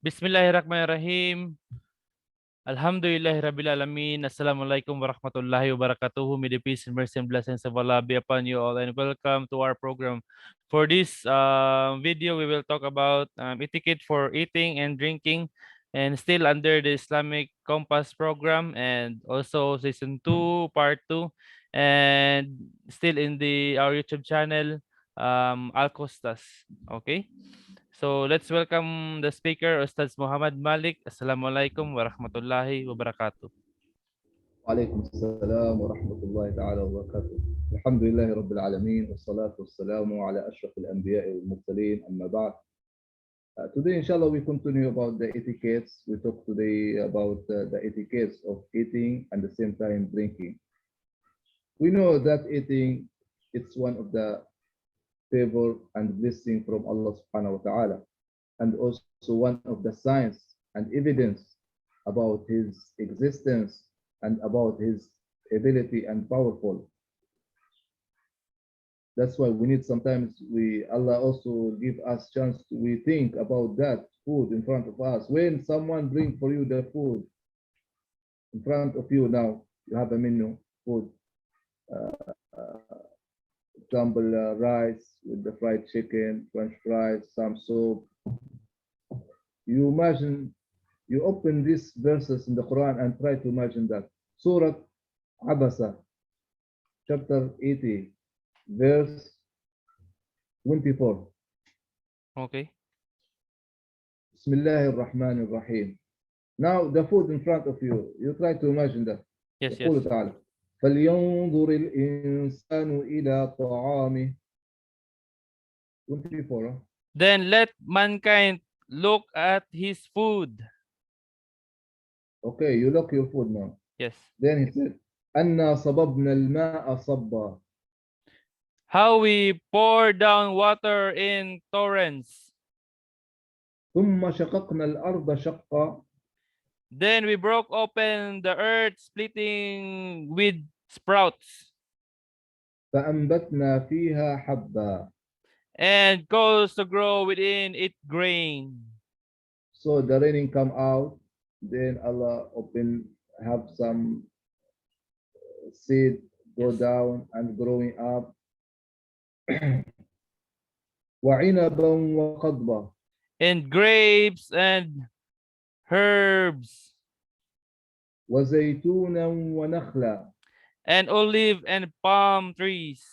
Bismillahirrahmanirrahim. Alhamdulillahi Rabbil Alamin. Assalamualaikum warahmatullahi wabarakatuh. May the peace and mercy and blessings of Allah be upon you all, and welcome to our program. For this video, we will talk about etiquette for eating and drinking, and still under the Islamic Compass program, and also season 2, part 2, and still in our YouTube channel, Al Costas. Okay. So let's welcome the speaker, Ustaz Muhammad Malik. Assalamualaikum warahmatullahi wabarakatuh. وعليكم السلام ورحمة الله تعالى وبركاته. الحمد لله رب العالمين والصلاة والسلام على أشرف الأنبياء والمرسلين أما بعد. Today, inshallah, we continue about the etiquettes. We talk today about the etiquettes of eating and the same time drinking. We know that eating, it's one of the favor and blessing from Allah subhanahu wa ta'ala, and also one of the signs and evidence about his existence and about his ability and powerful. That's why we need sometimes Allah also give us chance we think about that food in front of us. When someone bring for you the food in front of you now, you have a menu food, example rice with the fried chicken, French fries, some soup. You imagine, you open these verses in the Quran and try to imagine that. Surah Abasa, chapter 80, verse 24. Okay. Bismillah ar-Rahman ar-Rahim. Now the food in front of you, you try to imagine that. Yes, يقول yes. تعالى فلينظر الإنسان إلى طعامه. 24. Then let mankind look at his food. Okay, you look your food now. Yes. Then he said, أنا صببنا الماء صبا. How we pour down water in torrents. ثم شققنا الأرض شقا. Then we broke open the earth, splitting with sprouts, فأنبتنا فيها حبا. and caused to grow within it grain. So the raining come out, then Allah have some seed go Yes. down and growing up. وعنبا وقضبا. And grapes and herbs, وزيتونا ونخلا. and olive and palm trees,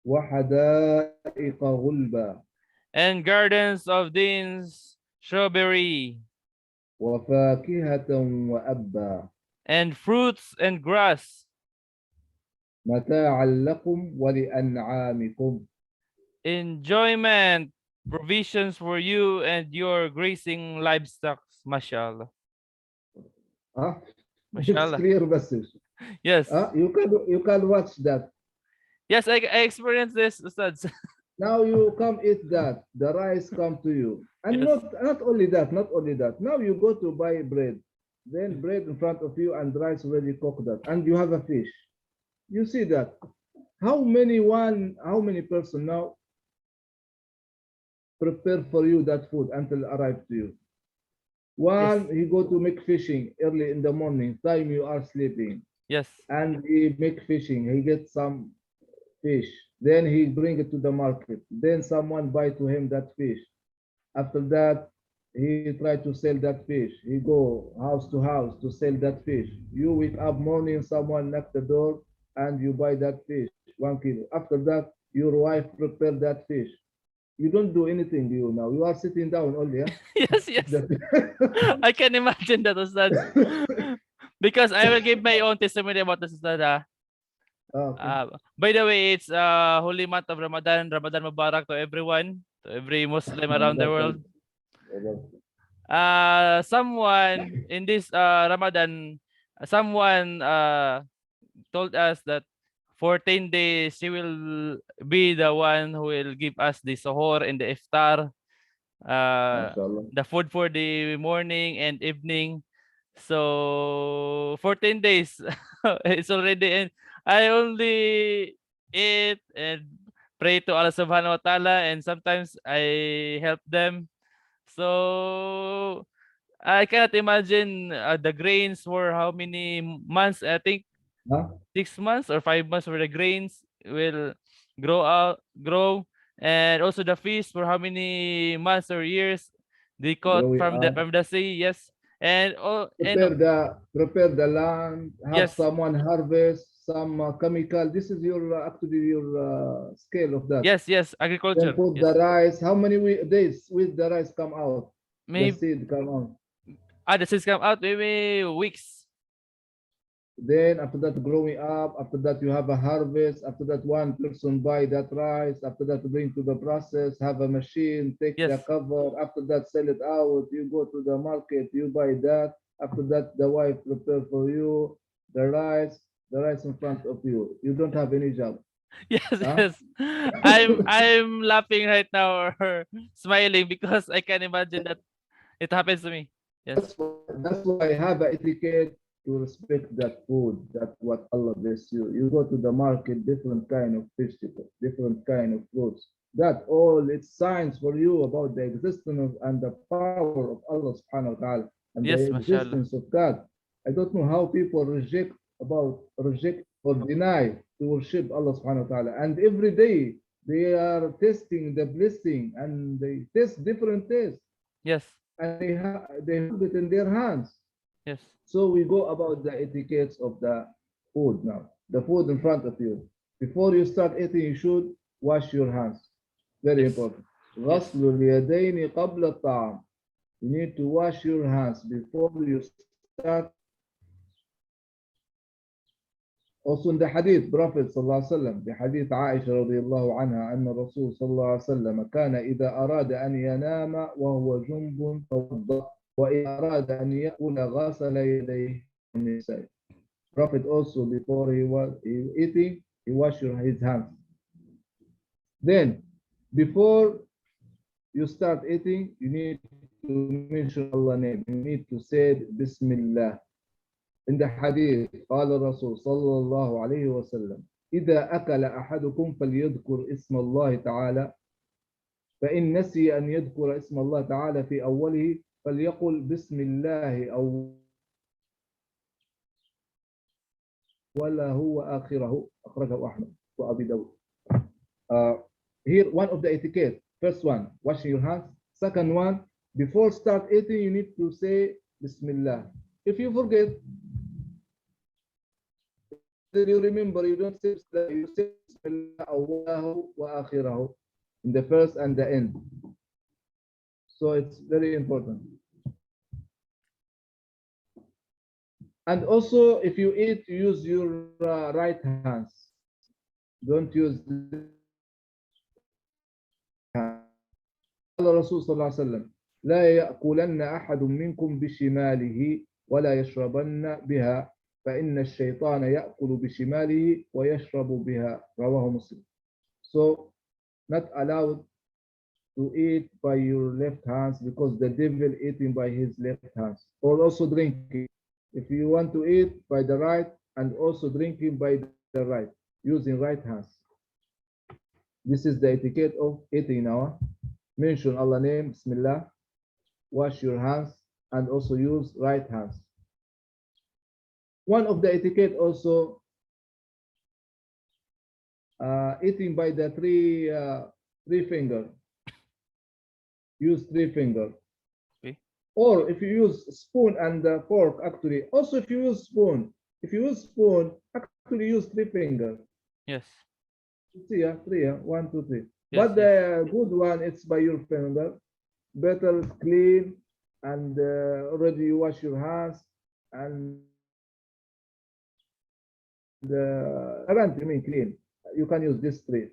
وحدائق غلبا. and gardens of dates, strawberry, وفاكهة وأبا. and fruits and grass, متاعا لكم ولأنعامكم. enjoyment, provisions for you and your grazing livestock. Mashallah. It's Mashallah. clear message. Yes. You can watch that. Yes, I experienced this, Ustad. Now you come eat that. The rice come to you. And Yes. not only that, not only that. Now you go to buy bread. Then bread in front of you and rice already cooked that. And you have a fish. You see that. How many person now prepare for you that food until arrive to you? One, Yes. he go to make fishing early in the morning, time you are sleeping. Yes. And he make fishing. He gets some fish. Then he bring it to the market. Then someone buy to him that fish. After that, he try to sell that fish. He go house to house to sell that fish. You wake up morning, someone knock the door and you buy that fish, 1 kilo. After that, your wife prepare that fish. You don't do anything, do you now? You are sitting down only, yeah? Yes, yes. I can imagine that, Ustad. Because I will give my own testimony about this, Ustad. Okay. By the way, it's holy month of Ramadan. Ramadan Mubarak to everyone, to every Muslim around the world. Someone in this Ramadan, someone told us that 14 days she will be the one who will give us the suhoor and the iftar, the food for the morning and evening. So 14 days it's already in. I only eat and pray to Allah subhanahu wa ta'ala, and sometimes I help them. So I cannot imagine the grains for how many months. I think Huh? 6 months or 5 months where the grains will grow, and also the fish for how many months or years they caught Growing up. from the sea. Yes, and oh, and Prepare the land, have yes, someone harvest some chemical. This is your actually your scale of that. yes, Then agriculture. put Yes, the rice. How many days with the rice come out? The maybe seed come out. the seeds come out maybe weeks. Then after that, growing up. After that, you have a harvest. After that, one person buy that rice. After that, bring to the process. Have a machine. Take Yes, the cover. After that, sell it out. You go to the market. You buy that. After that, the wife prepare for you the rice. The rice in front of you. You don't have any job. yes, Huh? yes. I'm laughing right now or smiling because I can imagine that it happens to me. Yes, That's why I have an etiquette to respect that food, that what Allah bless you. You go to the market, different kind of vegetable, different kind of fruits. That all it's signs for you about the existence and the power of Allah subhanahu wa ta'ala and the yes, existence mashallah. of God. I don't know how people reject or deny to worship Allah subhanahu wa ta'ala. And every day they are testing the blessing and they test different tests Yes, and they hold it in their hands. yes, So we go about the etiquettes of the food now. The food in front of you. Before you start eating, you should wash your hands. Very yes, important. yes, غسل اليدين قبل الطعام. You need to wash your hands before you start eating. Also in the hadith, Prophet صلى الله عليه وسلم, the hadith عائشة رضي الله عنها أن الرسول صلى الله عليه وسلم كان إذا أراد أن ينام وهو جنب توضأ وإذا أراد أن يأكل غسل يديه من النساء. Prophet also before he eating, he wash his hands. Then before you start eating, you need to mention Allah name. You need to say Bismillah. In the hadith, قال الرسول صلى الله عليه وسلم إذا أكل أحدكم فليذكر اسم الله تعالى فإن نسي أن يذكر اسم الله تعالى في أوله فليقل بسم الله ولا هو آخره أخرجه أحمد وأبي داود. Here one of the etiquette. First one, washing your hands. Second one, before start eating, you need to say Bismillah. If you forget, then you remember you don't say Bismillah, you say Bismillah awwalahu wa akhirahu in the first and the end. So it's very important. And also, if you eat, use your right hands. Don't use قال الرسول صلى الله عليه وسلم لا يأكلن أحد منكم بشماله ولا يشربن بها فإن الشيطان يأكل بشماله ويشرب بها رواه مسلم. So not allowed to eat by your left hands because the devil eating by his left hands, or also drinking. If you want to eat by the right and also drinking by the right, using right hands. This is the etiquette of eating now. Mention Allah name, Bismillah, wash your hands, and also use right hands. One of the etiquette also eating by the three finger. Use three finger. okay, Or if you use spoon and fork, actually, also if you use spoon, actually use three finger. yes, See, three, 1, 2, 3. yes, But yes, the good one, it's by your finger. Better clean and already you wash your hands and around, you mean clean. You can use this three.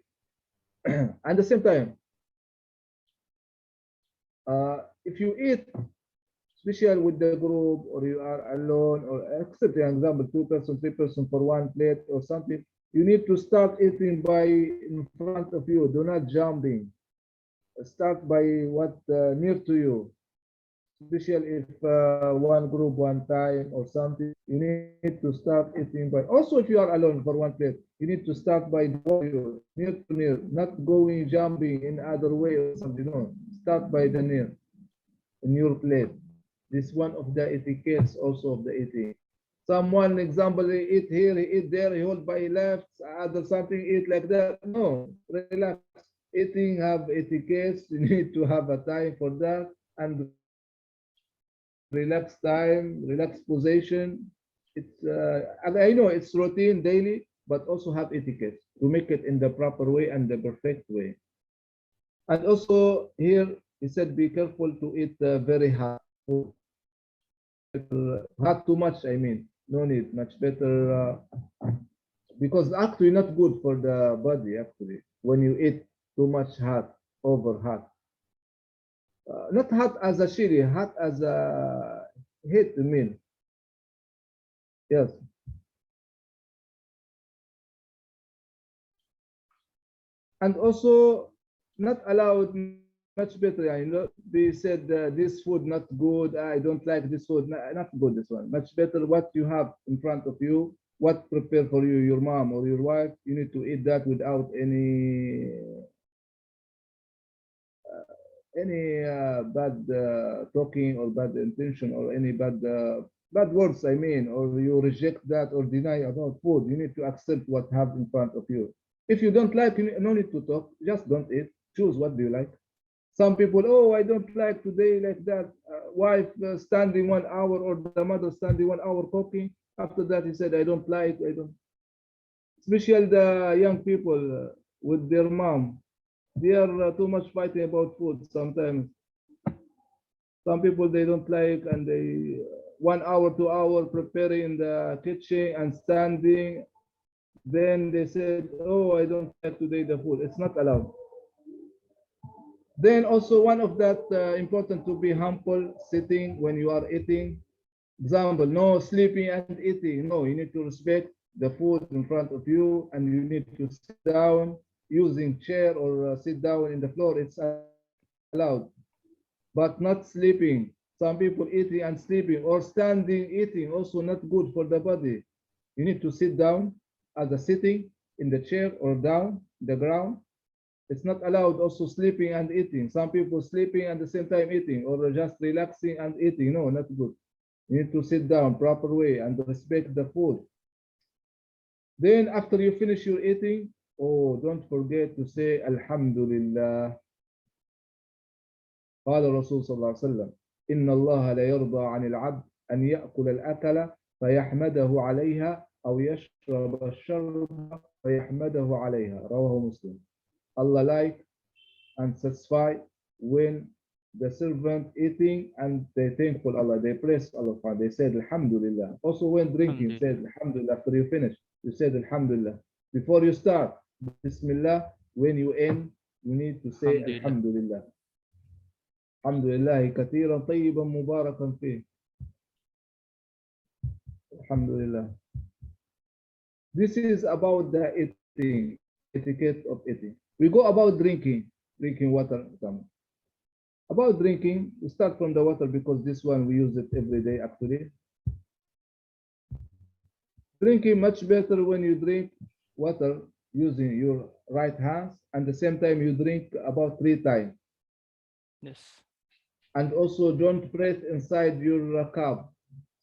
At the same time, if you eat, especially with the group or you are alone, or except for example, 2 person, 3 person for one plate or something, you need to start eating by in front of you. Do not jumping. Start by what near to you. Especially if one group one time or something, you need to start eating by. Also, if you are alone for one plate, you need to start by you near to near, not going jumping in other way or something. No, start by the near. in your plate. This one of the etiquettes also of the eating. Someone, example, he eat here, he eat there, he hold by left, other something, eat like that. No, relax. Eating have etiquettes. You need to have a time for that and relax time, relax position. It's and I know it's routine daily, but also have etiquette to make it in the proper way and the perfect way. And also here he said, be careful to eat very hot food. Hot too much, I mean, no need. Much better because actually not good for the body. Actually, when you eat too much hot, over hot, not hot as a chili, hot as a heat meal. Yes, and also not allowed much better. They said this food not good. I don't like this food. Not good. This one much better. What you have in front of you, what prepare for you, your mom or your wife. You need to eat that without any bad talking or bad intention or any bad words. I mean, or you reject that or deny about food. You need to accept what have in front of you. If you don't like, you no need to talk. Just don't eat. Choose what do you like. Some people, oh, I don't like today like that. Wife standing 1 hour or the mother standing 1 hour cooking. After that, he said, I don't like. I don't. Especially the young people with their mom, they are too much fighting about food sometimes. Some people they don't like and they 1 hour, 2 hour preparing in the kitchen and standing. Then they said, oh, I don't like today the food. It's not allowed. Then also one of that important to be humble sitting when you are eating. Example, no sleeping and eating. No, you need to respect the food in front of you and you need to sit down using chair or sit down in the floor. It's allowed, but not sleeping. Some people eating and sleeping or standing eating also not good for the body. You need to sit down as a sitting in the chair or down the ground. It's not allowed also sleeping and eating. Some people sleeping at the same time eating or just relaxing and eating. No, not good. You need to sit down proper way and respect the food. Then after you finish your eating, oh, don't forget to say Alhamdulillah. قال الرسول صلى الله عليه وسلم إن الله لا يرضى عن العبد أن يأكل الأكل فيحمده عليها أو يشرب الشرب فيحمده عليها رواه مسلم. Allah like and satisfy when the servant eating and they thankful Allah, they praise Allah, they said Alhamdulillah. Also when drinking, said Alhamdulillah. Alhamdulillah. After you finish, you said Alhamdulillah. Before you start, Bismillah. When you end, you need to say Alhamdulillah. Alhamdulillah. الحمد لله كثيرا طيبا مباركا فيه. الحمد لله. This is about the eating, etiquette of eating. We go about drinking water. About drinking, we start from the water because this one we use it every day actually. Drinking much better when you drink water using your right hands and the same time you drink about 3 times. Yes. And also don't breathe inside your cup.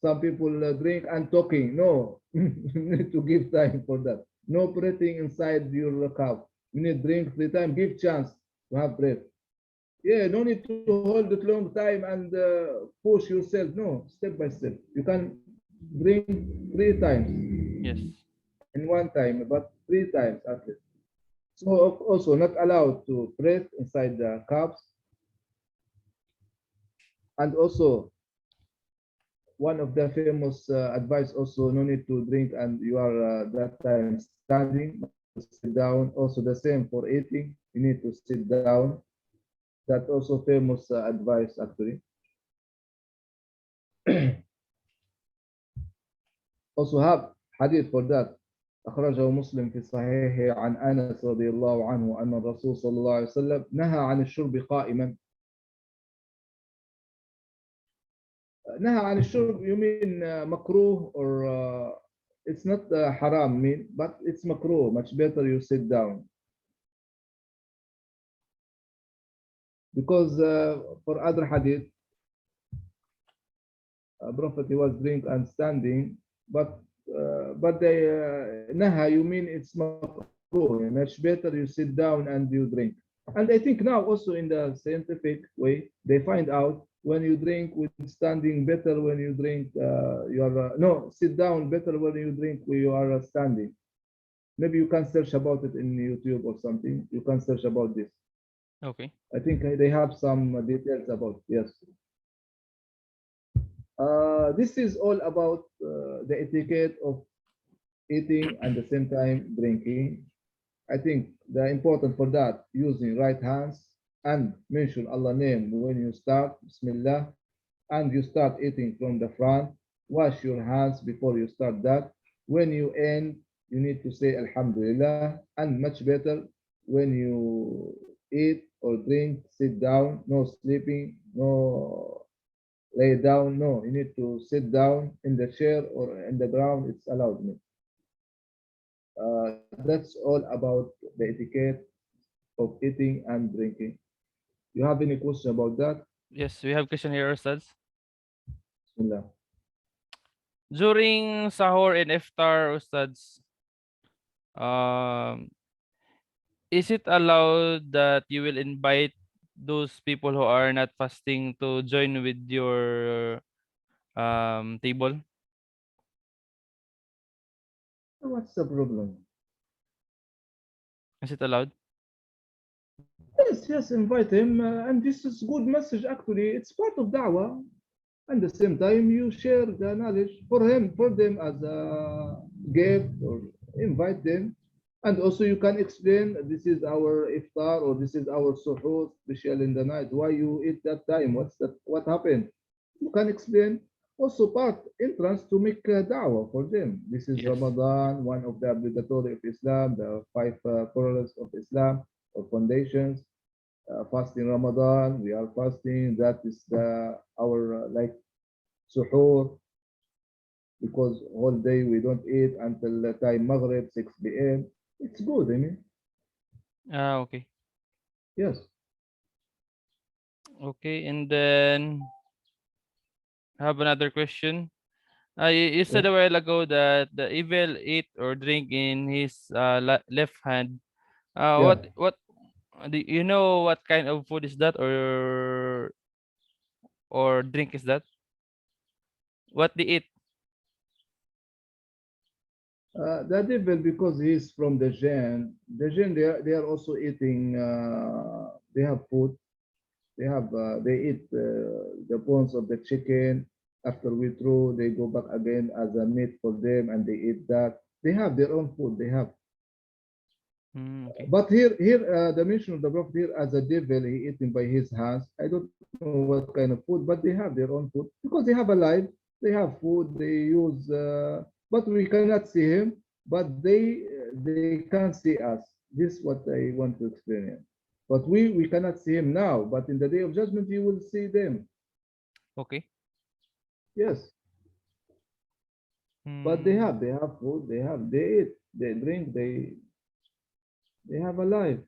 Some people drink and talking. No, you need to give time for that. No breathing inside your cup. You need drink 3 times. Give chance to have breath. Yeah, no need to hold it long time and push yourself. No, step by step. You can drink 3 times Yes. in one time, but 3 times at least. So also not allowed to breathe inside the cups. And also one of the famous advice also no need to drink and you are that time standing sit down also the same for eating you need to sit down that also famous advice actually. Also have hadith for that أخرجه مسلم في صحيحه عن أنس رضي الله عنه أن الرسول صلى الله عليه وسلم نهى عن الشرب قائما. نهى عن الشرب you mean makruh or it's not haram mean but it's makruh much better you sit down because for other hadith Prophet, he was drink and standing, but they naha, you mean it's makruh. Much better you sit down and you drink. And I think now also in the scientific way, they find out when you drink with standing better when you drink you are no sit down better when you drink when you are standing. Maybe you can search about it in YouTube or something. You can search about this. Okay. I think they have some details about yes. This is all about the etiquette of eating and the same time drinking. I think the important for that using right hands and mention Allah name when you start, Bismillah, and you start eating from the front. Wash your hands before you start that. When you end, you need to say Alhamdulillah, and much better when you eat or drink, sit down, no sleeping, no lay down. No, you need to sit down in the chair or in the ground. It's allowed me. That's all about the etiquette of eating and drinking. You have any question about that? Yes, we have question here, Ustads. Bismillah. During sahur and iftar, Ustads, um, is it allowed that you will invite those people who are not fasting to join with your table? What's the problem? Is it allowed? Yes, yes, invite him. And this is good message actually. It's part of da'wah. And the same time, you share the knowledge for him, for them as a gift or invite them. And also you can explain this is our iftar or this is our suhoor, especially in the night. Why you eat that time? What's that? What happened? You can explain. Also part entrance to make da'wah for them. This is Yes. Ramadan, one of the obligatory of Islam, the five pillars of Islam or foundations. Fasting Ramadan, we are fasting. That is our like suhoor because whole day we don't eat until the time Maghrib 6 p.m. It's good, I mean, Ah, okay. yes, Okay, and then I have another question. You said yes, a while ago that the evil eat or drink in his left hand. yeah. What do you know what kind of food is that or drink is that? What they eat? The devil because he's from the jinn they are also eating. They have food. They eat the bones of the chicken. After we throw, they go back again as a meat for them, and they eat that. They have their own food. They have. Okay. But here, the mention of the prophet here as a devil, he eating by his hands. I don't know what kind of food, but they have their own food because they have a life. They have food. They use, but we cannot see him. But they can see us. This is what I want to explain here. But we cannot see him now. But in the day of judgment, you will see them. Okay. Yes. But Hmm. they have food. They eat. They drink. They have a life.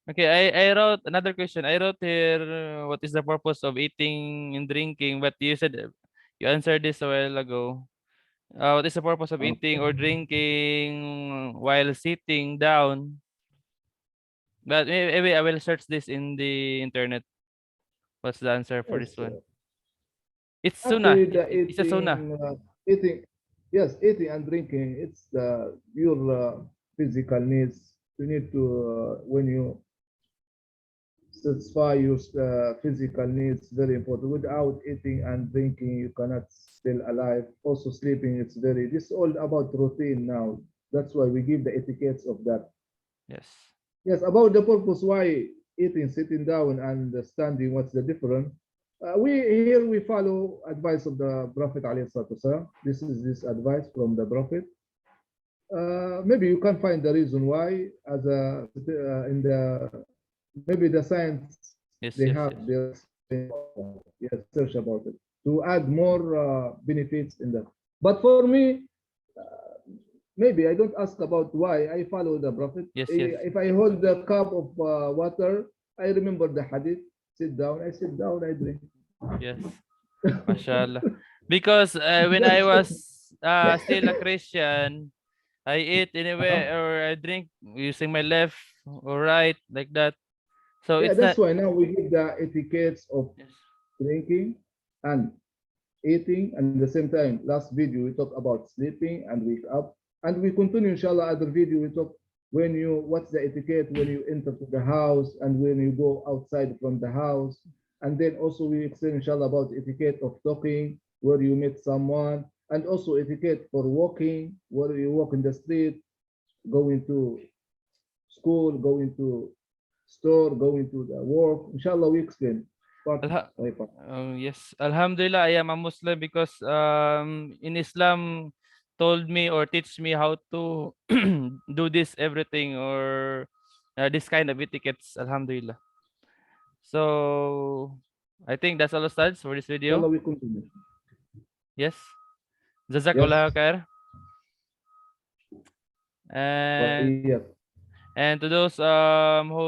Okay, I wrote another question. I wrote here, what is the purpose of eating and drinking? But you said you answered this a while ago. What is the purpose of eating or drinking while sitting down? But maybe I will search this in the internet. What's the answer for this Yes. one? It's sunnah. Actually, the It's a sunnah. eating, yes, eating and drinking, it's your physical needs. You need to, when you satisfy your physical needs, very important. Without eating and drinking, you cannot still alive. Also, sleeping, it's very, this is all about routine now. That's why we give the etiquettes of that. Yes. Yes, about the purpose why eating, sitting down, and standing, what's the difference? We follow advice of the Prophet alayhi salatu wasalam. This is this advice from the Prophet. Maybe you can find the reason why as a in the maybe the science they Yes, yes, have yes. their yes research about it to add more benefits in that. But for me, maybe I don't ask about why. I follow the Prophet. Yes, yes. If I hold the cup of water, I remember the hadith. Sit down. I sit down. I drink. Yes. Mashallah. Because when I That's was still a Christian, I eat uh-huh. anyway or I drink using my left or right like that. So Yeah, it's that's not. why now we give the etiquettes of Yes. drinking and eating, and at the same time, last video we talk about sleeping and wake up, and we continue, inshallah, other video we talk when you what's the etiquette when you enter to the house and when you go outside from the house, and then also we explain, inshallah, about etiquette of talking where you meet someone, and also etiquette for walking where you walk in the street, going to school, going to store, going to the work. Inshallah, we explain part Alha- by part. yes, Alhamdulillah, I am a Muslim because in Islam told me or teach me how to do this everything or this kind of etiquettes. Alhamdulillah. So I think that's all the studs for this video. Inshallah, we continue. Yes. Yes, Jazakallah khair. And وإياك. And to those who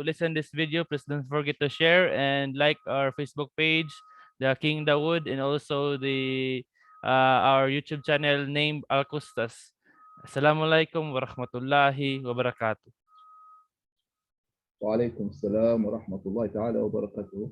listen this video, please don't forget to share and like our Facebook page, the King Dawood, and also the our YouTube channel named Al Kustas. Assalamualaikum warahmatullahi wabarakatuh. وعليكم السلام ورحمة الله تعالى وبركاته.